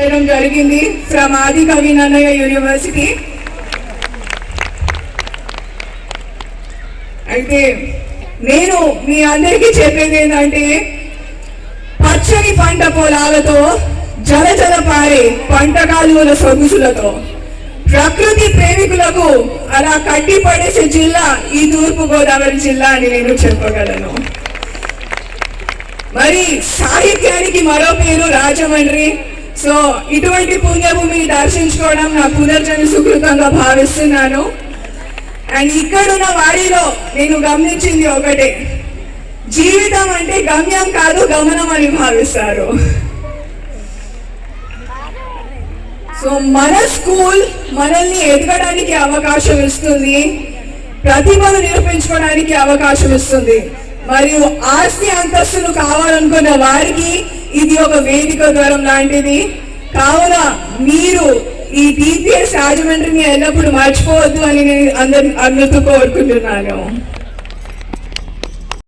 చేయడం జరిగింది ఫ్రమ్ ఆది కవి నన్నయ్య యూనివర్సిటీ. అయితే నేను మీ అందరికీ చెప్పేది ఏంటంటే, పచ్చని పంట పొలాలతో జల జల పారే పంట కాలువల సొగుసులతో ప్రకృతి ప్రేమికులకు అలా కట్టి పడేసే జిల్లా ఈ తూర్పు గోదావరి జిల్లా అని నేను చెప్పగలను. మరి సాహిత్యానికి మరో పేరు రాజమండ్రి. సో ఇటువంటి పుణ్యభూమి దర్శించుకోవడం నా పునర్జన్మ సుకృతంగా భావిస్తున్నాను. అండ్ ఇక్కడున్న వారిలో నేను గమనించింది ఒకటే, జీవితం అంటే గమ్యం కాదు గమనం అని భావిస్తారు. సో మన స్కూల్ మనల్ని ఎదగడానికి అవకాశం ఇస్తుంది, ప్రతిభను నిరూపించుకోవడానికి అవకాశం ఇస్తుంది. మరియు ఆస్తి అంతస్తులు కావాలనుకున్న వారికి ఇది ఒక వేదిక ద్వారం లాంటిది. కావున మీరు ఈ DPS రాజమండ్రిని ఎల్లప్పుడూ మర్చిపోవద్దు అని నేను అందరితో కోరుకుంటున్నాను.